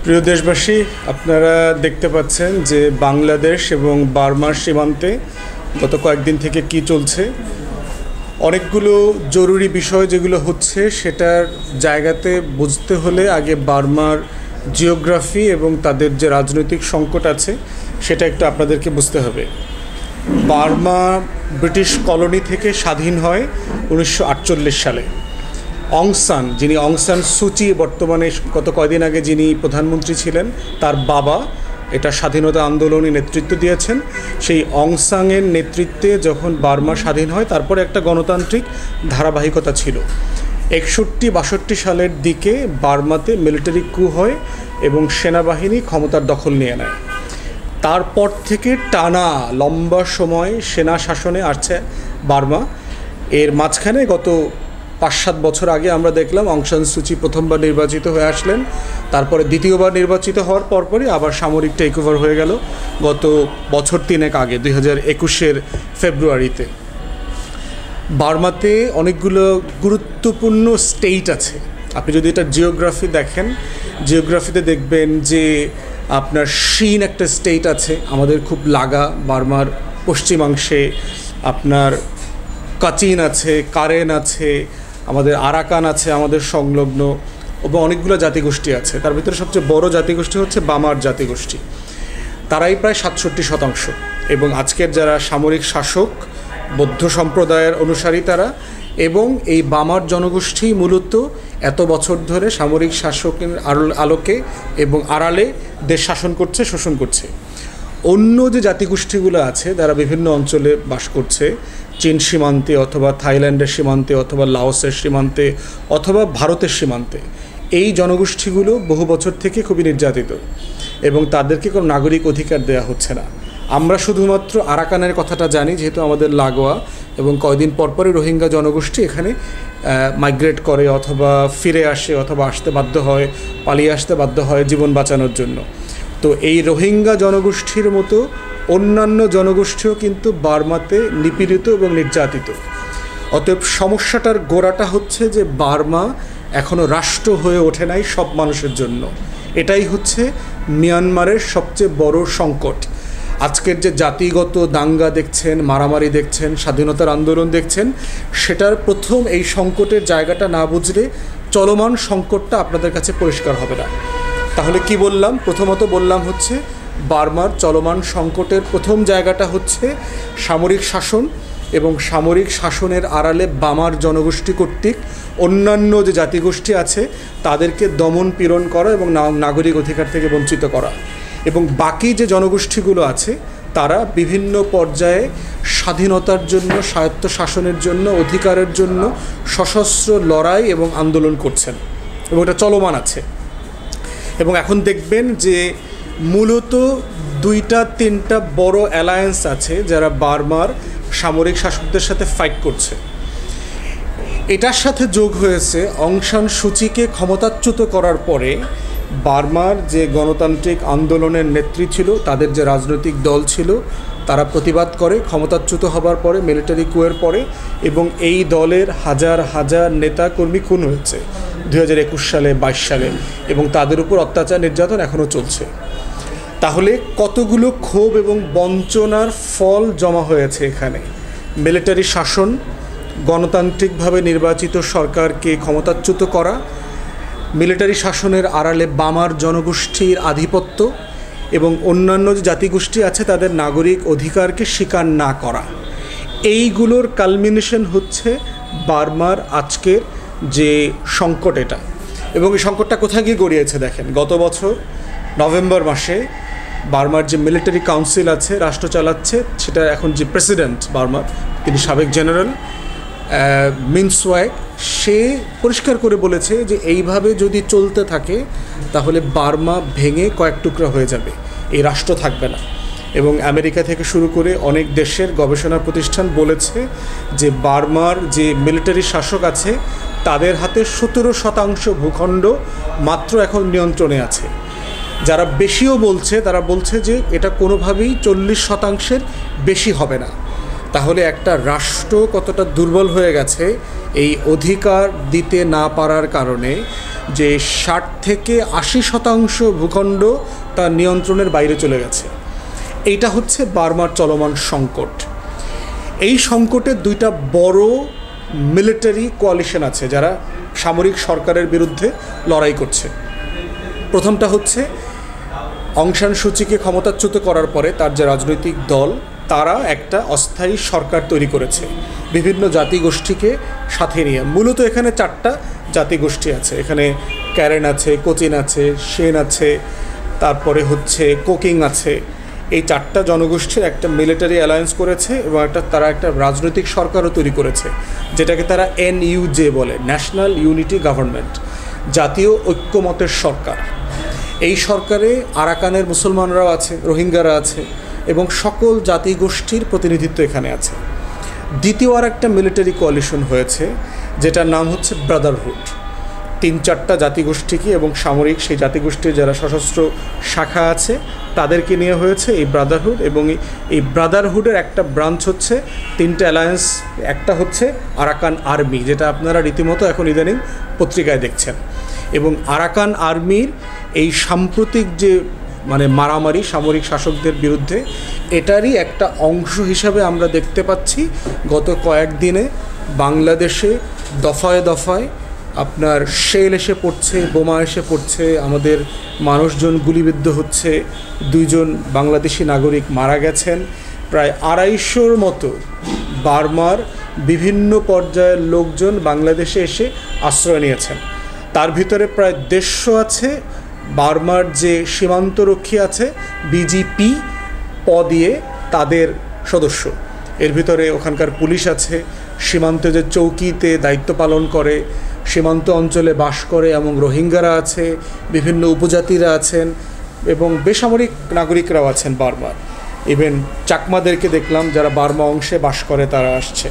প্রিয় দেশবাসী, আপনারা দেখতে পাচ্ছেন যে বাংলাদেশ এবং বার্মার সীমান্তে গত কয়েকদিন থেকে কি চলছে। অনেকগুলো জরুরি বিষয় যেগুলো হচ্ছে সেটার জায়গাতে বুঝতে হলে আগে বার্মার জিওগ্রাফি এবং তাদের যে রাজনৈতিক সংকট আছে সেটা একটু আপনাদেরকে বুঝতে হবে। বার্মা ব্রিটিশ কলোনি থেকে স্বাধীন হয় 1948 সালে। অং সান, যিনি অং সান সুচি বর্তমানে গত কয়দিন আগে যিনি প্রধানমন্ত্রী ছিলেন, তার বাবা এটা স্বাধীনতা আন্দোলনে নেতৃত্ব দিয়েছেন। সেই অং সানের নেতৃত্বে যখন বার্মা স্বাধীন হয় তারপরে একটা গণতান্ত্রিক ধারাবাহিকতা ছিল। 61-62 সালের দিকে বার্মাতে মিলিটারি কু হয় এবং সেনাবাহিনী ক্ষমতার দখল নিয়ে নেয়। তারপর থেকে টানা লম্বা সময় সেনা শাসনে আসছে বার্মা। এর মাঝখানে গত 5-7 বছর আগে আমরা দেখলাম অং সান সুচি প্রথমবার নির্বাচিত হয়ে আসলেন, তারপরে দ্বিতীয়বার নির্বাচিত হওয়ার পরপরই আবার সামরিক টেক ওভার হয়ে গেল গত বছর 3 আগে 2021 ফেব্রুয়ারিতে। বার্মাতে অনেকগুলো গুরুত্বপূর্ণ স্টেট আছে। আপনি যদি এটা জিওগ্রাফি দেখেন, জিওগ্রাফিতে দেখবেন যে আপনার শিন একটা স্টেট আছে আমাদের খুব লাগা বার্মার পশ্চিমাংশে, আপনার কাচিন আছে, কারেন আছে, আমাদের আরাকান আছে আমাদের সংলগ্ন, এবং অনেকগুলো জাতিগোষ্ঠী আছে। তার ভিতরে সবচেয়ে বড় জাতিগোষ্ঠী হচ্ছে বামার জাতিগোষ্ঠী। তারাই প্রায় 67% এবং আজকের যারা সামরিক শাসক বৌদ্ধ সম্প্রদায়ের অনুসারী তারা, এবং এই বামার জনগোষ্ঠী মূলত এত বছর ধরে সামরিক শাসকের আলোকে এবং আড়ালে দেশ শাসন করছে, শোষণ করছে। অন্য যে জাতিগোষ্ঠীগুলো আছে তারা বিভিন্ন অঞ্চলে বাস করছে, চীন সীমান্তে অথবা থাইল্যান্ডের সীমান্তে অথবা লাওসের সীমান্তে অথবা ভারতের সীমান্তে। এই জনগোষ্ঠীগুলো বহু বছর থেকে খুবই নির্যাতিত এবং তাদেরকে কোনো নাগরিক অধিকার দেওয়া হচ্ছে না। আমরা শুধুমাত্র আরাকানের কথাটা জানি যেহেতু আমাদের লাগোয়া, এবং কয়দিন পরপরই রোহিঙ্গা জনগোষ্ঠী এখানে মাইগ্রেট করে অথবা ফিরে আসে অথবা আসতে বাধ্য হয়, পালিয়ে আসতে বাধ্য হয় জীবন বাঁচানোর জন্য। তো এই রোহিঙ্গা জনগোষ্ঠীর মতো অন্যান্য জনগোষ্ঠীও কিন্তু বার্মাতে নিপীড়িত এবং নির্যাতিত। অতএব সমস্যাটার গোড়াটা হচ্ছে যে বার্মা এখনও রাষ্ট্র হয়ে ওঠে নাই সব মানুষের জন্য। এটাই হচ্ছে মিয়ানমারের সবচেয়ে বড় সংকট। আজকের যে জাতিগত দাঙ্গা দেখছেন, মারামারি দেখছেন, স্বাধীনতার আন্দোলন দেখছেন, সেটার প্রথম এই সংকটের জায়গাটা না বুঝলে চলমান সংকটটা আপনাদের কাছে পরিষ্কার হবে না। তাহলে কি বললাম? প্রথমত বললাম হচ্ছে বার্মার চলমান সংকটের প্রথম জায়গাটা হচ্ছে সামরিক শাসন, এবং সামরিক শাসনের আড়ালে বামার জনগোষ্ঠী কর্তৃক অন্যান্য যে জাতিগোষ্ঠী আছে তাদেরকে দমন পীড়ন করা এবং নাগরিক অধিকার থেকে বঞ্চিত করা। এবং বাকি যে জনগোষ্ঠীগুলো আছে তারা বিভিন্ন পর্যায়ে স্বাধীনতার জন্য, স্বায়ত্ত শাসনের জন্য, অধিকারের জন্য সশস্ত্র লড়াই এবং আন্দোলন করছেন, এবং এটা চলমান আছে। এবং এখন দেখবেন যে মূলত 2-3টা বড় অ্যালায়েন্স আছে যারা বার্মার সামরিক শাসকদের সাথে ফাইট করছে। এটার সাথে যোগ হয়েছে অং সান সুচিকে ক্ষমতাচ্যুত করার পরে বার্মার যে গণতান্ত্রিক আন্দোলনের নেত্রী ছিল, তাদের যে রাজনৈতিক দল ছিল, তারা প্রতিবাদ করে ক্ষমতাচ্যুত হবার পরে, মিলিটারি কুয়ের পরে, এবং এই দলের হাজার হাজার নেতা কর্মী খুন হয়েছে 2021 সালে, 22 সালে, এবং তাদের উপর অত্যাচার নির্যাতন এখনও চলছে। তাহলে কতগুলো ক্ষোভ এবং বঞ্চনার ফল জমা হয়েছে এখানে। মিলিটারি শাসন, গণতান্ত্রিকভাবে নির্বাচিত সরকারকে ক্ষমতাচ্যুত করা, মিলিটারি শাসনের আড়ালে বামার জনগোষ্ঠীর আধিপত্য, এবং অন্যান্য যে জাতিগোষ্ঠী আছে তাদের নাগরিক অধিকারকে স্বীকার না করা। এইগুলোর কালমিনেশন হচ্ছে বার্মার আজকের যে সংকট এটা। এবং এই সংকটটা কোথায় গিয়ে গড়িয়েছে দেখেন, গত বছর নভেম্বর মাসে বার্মার যে মিলিটারি কাউন্সিল আছে, রাষ্ট্র চালাচ্ছে, সেটা এখন যে প্রেসিডেন্ট বার্মার, তিনি সাবেক জেনারেল মিন সোয়াক, সে পরিষ্কার করে বলেছে যে এইভাবে যদি চলতে থাকে তাহলে বার্মা ভেঙে কয়েক টুকরা হয়ে যাবে, এই রাষ্ট্র থাকবে না। এবং আমেরিকা থেকে শুরু করে অনেক দেশের গবেষণা প্রতিষ্ঠান বলেছে যে বার্মার যে মিলিটারি শাসক আছে তাদের হাতে 17% ভূখণ্ড মাত্র এখন নিয়ন্ত্রণে আছে। যারা বেশিও বলছে তারা বলছে যে এটা কোনোভাবেই 40%-এর বেশি হবে না। তাহলে একটা রাষ্ট্র কতটা দুর্বল হয়ে গেছে এই অধিকার দিতে না পারার কারণে। যে 60 থেকে 80% ভূখণ্ড তার নিয়ন্ত্রণের বাইরে চলে গেছে। এইটা হচ্ছে বার্মার চলমান সংকট। এই সংকটের দুইটা বড় মিলিটারি কোয়ালিশন আছে যারা সামরিক সরকারের বিরুদ্ধে লড়াই করছে। প্রথমটা হচ্ছে অং সান সুচিকে ক্ষমতাচ্যুত করার পরে তার যে রাজনৈতিক দল তারা একটা অস্থায়ী সরকার তৈরি করেছে বিভিন্ন জাতিগোষ্ঠীকে সাথে নিয়ে। মূলত এখানে 4টা জাতিগোষ্ঠী আছে। এখানে ক্যারেন আছে, কোচিন আছে, সেন আছে, তারপরে হচ্ছে কোকিং আছে। এই 4টা জনগোষ্ঠীর একটা মিলিটারি অ্যালায়েন্স করেছে এবং তারা একটা রাজনৈতিক সরকারও তৈরি করেছে যেটাকে তারা NUJ বলে, ন্যাশনাল ইউনিটি গভর্নমেন্ট, জাতীয় ঐক্যমতের সরকার। এই সরকারে আরাকানের মুসলমানরাও আছে, রোহিঙ্গারা আছে এবং সকল জাতিগোষ্ঠীর প্রতিনিধিত্ব এখানে আছে। দ্বিতীয় আর একটা মিলিটারি কোয়ালিশন হয়েছে যেটার নাম হচ্ছে ব্রাদারহুড। 3-4টা জাতিগোষ্ঠীকে এবং সামরিক সেই জাতিগোষ্ঠীর যারা সশস্ত্র শাখা আছে তাদেরকে নিয়ে হয়েছে এই ব্রাদারহুড। এবং এই ব্রাদারহুডের একটা ব্রাঞ্চ হচ্ছে 3টে অ্যালায়েন্স। একটা হচ্ছে আরাকান আর্মি, যেটা আপনারা রীতিমতো এখন ইদানিং পত্রিকায় দেখছেন। এবং আরাকান আর্মির এই সাম্প্রতিক যে মারামারি সামরিক শাসকদের বিরুদ্ধে, এটারই একটা অংশ হিসাবে আমরা দেখতে পাচ্ছি গত কয়েকদিনে বাংলাদেশে দফায় দফায় আপনার শেল এসে পড়ছে, বোমা এসে পড়ছে, আমাদের মানুষজন গুলিবিদ্ধ হচ্ছে, 2 জন বাংলাদেশি নাগরিক মারা গেছেন। প্রায় 250-র মতো বার্মার বিভিন্ন পর্যায়ের লোকজন বাংলাদেশে এসে আশ্রয় নিয়েছেন। তার ভিতরে প্রায় 150 আছে বার্মার যে সীমান্তরক্ষী আছে BGP দিয়ে তাদের সদস্য। এর ভিতরে ওখানকার পুলিশ আছে, সীমান্তে যে চৌকিতে দায়িত্ব পালন করে, সীমান্ত অঞ্চলে বাস করে এবং রোহিঙ্গারা আছে, বিভিন্ন উপজাতিরা আছেন এবং বেসামরিক নাগরিকরাও আছেন বার্মার। ইভেন চাকমাদেরকে দেখলাম যারা বার্মা অংশে বাস করে, তারা আসছে।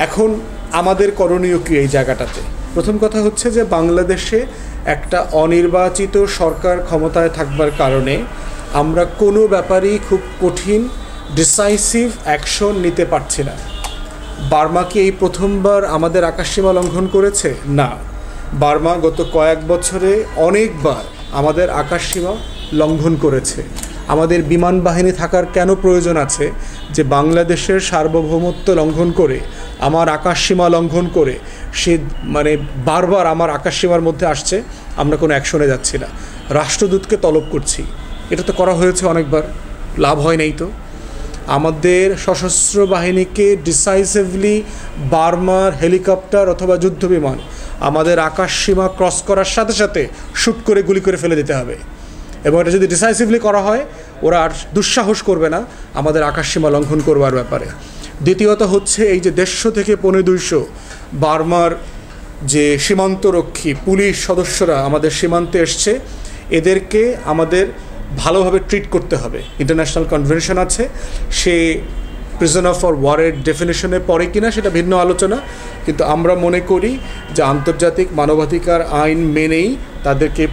এখন আমাদের করণীয় কি এই জায়গাটাতে? প্রথম কথা হচ্ছে যে বাংলাদেশে একটা অনির্বাচিত সরকার ক্ষমতায় থাকবার কারণে আমরা কোনো ব্যাপারেই খুব কঠিন ডিসাইসিভ অ্যাকশন নিতে পারছি না। বার্মা কি এই প্রথমবার আমাদের আকাশসীমা লঙ্ঘন করেছে? না, বার্মা গত কয়েক বছরে অনেকবার আমাদের আকাশসীমা লঙ্ঘন করেছে। আমাদের বিমান বাহিনী থাকার কেন প্রয়োজন আছে যে বাংলাদেশের সার্বভৌমত্ব লঙ্ঘন করে, আমার আকাশসীমা লঙ্ঘন করে সে বারবার আমার আকাশসীমার মধ্যে আসছে, আমরা কোনো অ্যাকশনে যাচ্ছি না, রাষ্ট্রদূতকে তলব করছি। এটা তো করা হয়েছে অনেকবার, লাভ হয় নাই তো। আমাদের সশস্ত্র বাহিনীকে ডিসাইসিভলি বার্মার হেলিকপ্টার অথবা যুদ্ধবিমান আমাদের আকাশসীমা ক্রস করার সাথে সাথে শ্যুট করে গুলি করে ফেলে দিতে হবে। এবং এটা যদি ডিসাইসিভলি করা হয়, ওরা আর দুঃসাহস করবে না আমাদের আকাশসীমা লঙ্ঘন করবার ব্যাপারে। দ্বিতীয়ত হচ্ছে এই যে 150 থেকে 250 বার্মার যে সীমান্তরক্ষী পুলিশ সদস্যরা আমাদের সীমান্তে এসছে, এদেরকে আমাদের ভালোভাবে ট্রিট করতে হবে। ইন্টারন্যাশনাল কনভেনশন আছে, সে প্রিজনার ফর ওয়ারের ডেফিনেশনে পড়ে কিনা সেটা ভিন্ন আলোচনা, কিন্তু আমরা মনে করি যে আন্তর্জাতিক মানবাধিকার আইন মেনেই তাদেরকে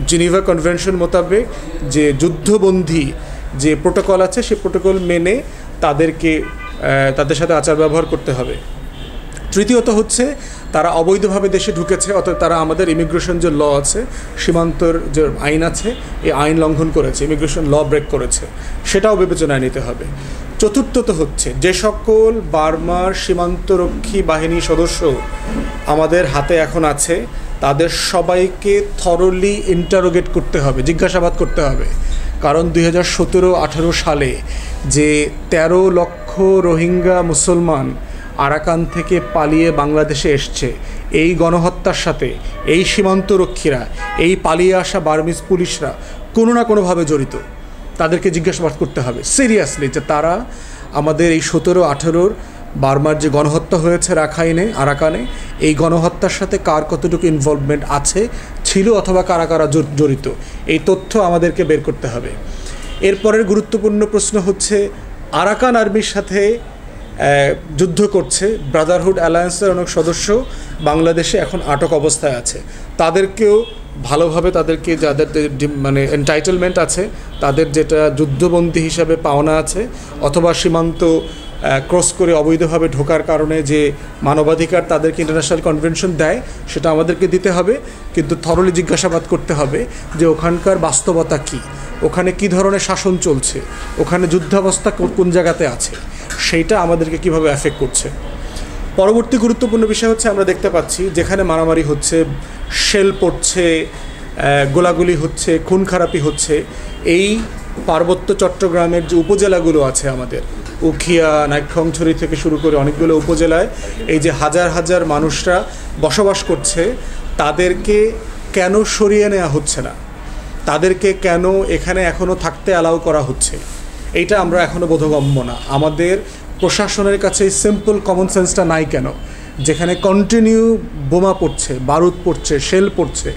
জেনেভা কনভেনশন মোতাবেক যে যুদ্ধবন্দী যে প্রোটোকল আছে সেই প্রোটোকল মেনে তাদের সাথে আচার ব্যবহার করতে হবে। তৃতীয়ত হচ্ছে তারা অবৈধভাবে দেশে ঢুকেছে, অর্থাৎ তারা আমাদের ইমিগ্রেশন যে ল আছে, সীমান্তর যে আইন আছে, এই আইন লঙ্ঘন করেছে, ইমিগ্রেশন ল ব্রেক করেছে, সেটাও বিবেচনায় নিতে হবে। চতুর্থত হচ্ছে যে সকল বার্মার সীমান্তরক্ষী বাহিনী সদস্য আমাদের হাতে এখন আছে, তাদের সবাইকে থরলি ইন্টারোগেট করতে হবে, জিজ্ঞাসাবাদ করতে হবে। কারণ 2017-18 সালে যে 13 লক্ষ রোহিঙ্গা মুসলমান আরাকান থেকে পালিয়ে বাংলাদেশে এসছে, এই গণহত্যার সাথে এই সীমান্তরক্ষীরা, এই পালিয়ে আসা বার্মিজ পুলিশরা কোনো না কোনোভাবে জড়িত। তাদেরকে জিজ্ঞাসাবাদ করতে হবে সিরিয়াসলি যে তারা আমাদের এই 17-18 বার্মার যে গণহত্যা হয়েছে আরাকানে, এই গণহত্যার সাথে কার কতটুকু ইনভলভমেন্ট আছে, ছিল অথবা কারা কারা জড়িত, এই তথ্য আমাদেরকে বের করতে হবে। এরপরের গুরুত্বপূর্ণ প্রশ্ন হচ্ছে আরাকান আর্মির সাথে যুদ্ধ করছে ব্রাদারহুড অ্যালায়েন্সের অনেক সদস্য বাংলাদেশে এখন আটক অবস্থায় আছে। তাদেরকেও ভালোভাবে তাদেরকে যাদের এন্টাইটেলমেন্ট আছে, তাদের যেটা যুদ্ধবন্দী হিসাবে পাওনা আছে অথবা সীমান্ত ক্রস করে অবৈধভাবে ঢোকার কারণে যে মানবাধিকার তাদেরকে ইন্টারন্যাশনাল কনভেনশন দেয় সেটা আমাদেরকে দিতে হবে, কিন্তু থরলি জিজ্ঞাসাবাদ করতে হবে যে ওখানকার বাস্তবতা কী, ওখানে কী ধরনের শাসন চলছে, ওখানে যুদ্ধাবস্থা কোন জায়গাতে আছে, সেইটা আমাদেরকে কিভাবে অ্যাফেক্ট করছে। পরবর্তী গুরুত্বপূর্ণ বিষয় হচ্ছে আমরা দেখতে পাচ্ছি যেখানে মারামারি হচ্ছে, শেল পড়ছে, গোলাগুলি হচ্ছে, খুন খারাপি হচ্ছে, এই পার্বত্য চট্টগ্রামের যে উপজেলাগুলো আছে আমাদের, উখিয়া, নাইক্ষ্যংছড়ি থেকে শুরু করে অনেকগুলো উপজেলায় এই যে হাজার হাজার মানুষরা বসবাস করছে, তাদেরকে কেন সরিয়ে নেওয়া হচ্ছে না, তাদেরকে কেন এখানে এখনও থাকতে অ্যালাউ করা হচ্ছে, এইটা আমরা এখনও বোধগম্য না। আমাদের প্রশাসনের কাছে সিম্পল কমন সেন্সটা নাই কেন? যেখানে কন্টিনিউ বোমা পড়ছে, বারুদ পড়ছে, শেল পড়ছে,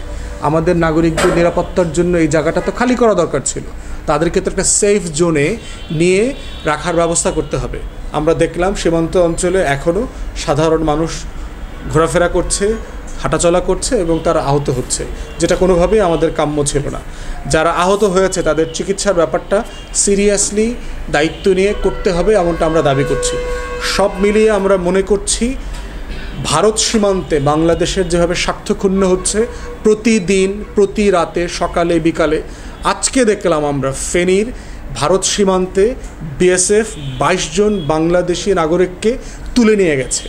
আমাদের নাগরিকদের নিরাপত্তার জন্য এই জায়গাটা তো খালি করা দরকার ছিল, তাদেরকে তো একটা সেফ জোনে নিয়ে রাখার ব্যবস্থা করতে হবে। আমরা দেখলাম সীমান্ত অঞ্চলে এখনও সাধারণ মানুষ ঘোরাফেরা করছে, হাঁটাচলা করছে এবং তারা আহত হচ্ছে, যেটা কোনোভাবেই আমাদের কাম্য ছিল না। যারা আহত হয়েছে তাদের চিকিৎসার ব্যাপারটা সিরিয়াসলি দায়িত্ব নিয়ে করতে হবে, এমনটা আমরা দাবি করছি। সব মিলিয়ে আমরা মনে করছি ভারত সীমান্তে বাংলাদেশের যেভাবে স্বার্থক্ষুণ্ণ হচ্ছে প্রতিদিন, প্রতি রাতে, সকালে বিকালে, আজকে দেখলাম আমরা ফেনীর ভারত সীমান্তে বিএসএফ 22 জন বাংলাদেশি নাগরিককে তুলে নিয়ে গেছে।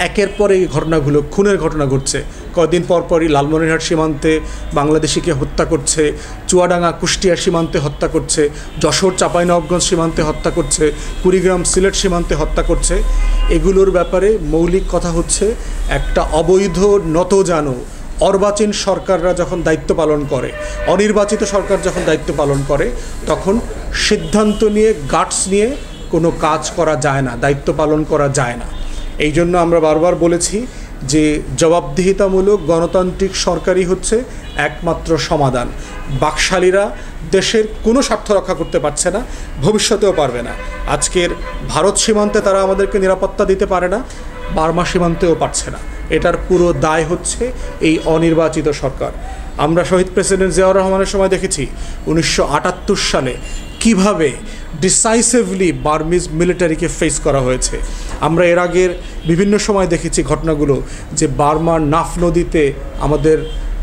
একের পর এই ঘটনাগুলো, খুনের ঘটনা ঘটছে। কয়েকদিন পরপরই লালমনিরহাট সীমান্তে বাংলাদেশিকে হত্যা করছে, চুয়াডাঙ্গা কুষ্টিয়া সীমান্তে হত্যা করছে, যশোর চাঁপাইনবাবগঞ্জ সীমান্তে হত্যা করছে, কুড়িগ্রাম সিলেট সীমান্তে হত্যা করছে। এগুলোর ব্যাপারে মৌলিক কথা হচ্ছে একটা অবৈধ নতজানু অর্বাচীন সরকাররা যখন দায়িত্ব পালন করে, অনির্বাচিত সরকার যখন দায়িত্ব পালন করে, তখন সিদ্ধান্ত নিয়ে গাটস নিয়ে কোনো কাজ করা যায় না, দায়িত্ব পালন করা যায় না। এই জন্য আমরা বারবার বলেছি যে জবাবদিহিতামূলক গণতান্ত্রিক সরকারই হচ্ছে একমাত্র সমাধান। বাকশালীরা দেশের কোনো স্বার্থ রক্ষা করতে পারছে না, ভবিষ্যতেও পারবে না। আজকের ভারত সীমান্তে তারা আমাদেরকে নিরাপত্তা দিতে পারে না, বার্মা সীমান্তেও পারছে না। এটার পুরো দায় হচ্ছে এই অনির্বাচিত সরকার। আমরা শহীদ প্রেসিডেন্ট জিয়াউর রহমানের সময় দেখেছি 1978 সালে কিভাবে ডিসাইসিভলি বার্মিজ মিলিটারিকে ফেস করা হয়েছে। আমরা এর আগের বিভিন্ন সময় দেখেছি ঘটনাগুলো, যে বার্মার নাফ নদীতে আমাদের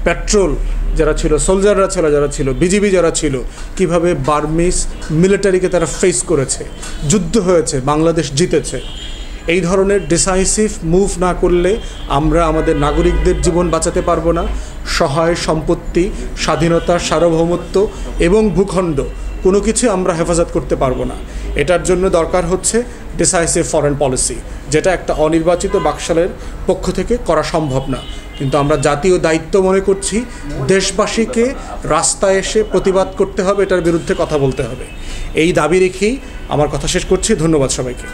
পেট্রোল যারা ছিল, সোলজাররা ছিল যারা ছিল, বিজিবি যারা ছিল, কিভাবে বার্মিজ মিলিটারিকে তারা ফেস করেছে, যুদ্ধ হয়েছে, বাংলাদেশ জিতেছে। এই ধরনের ডিসাইসিভ মুভ না করলে আমরা আমাদের নাগরিকদের জীবন বাঁচাতে পারবো না, সহায় সম্পত্তি, স্বাধীনতা, সার্বভৌমত্ব এবং ভূখণ্ড কোনো কিছু আমরা হেফাজত করতে পারবো না। এটার জন্য দরকার হচ্ছে ডিসাইসিভ ফরেন পলিসি, যেটা একটা অনির্বাচিত বাকশালের পক্ষ থেকে করা সম্ভব না। কিন্তু আমরা জাতীয় দায়িত্ব মনে করছি, দেশবাসীকে রাস্তায় এসে প্রতিবাদ করতে হবে, এটার বিরুদ্ধে কথা বলতে হবে। এই দাবি রেখেই আমার কথা শেষ করছি। ধন্যবাদ সবাইকে।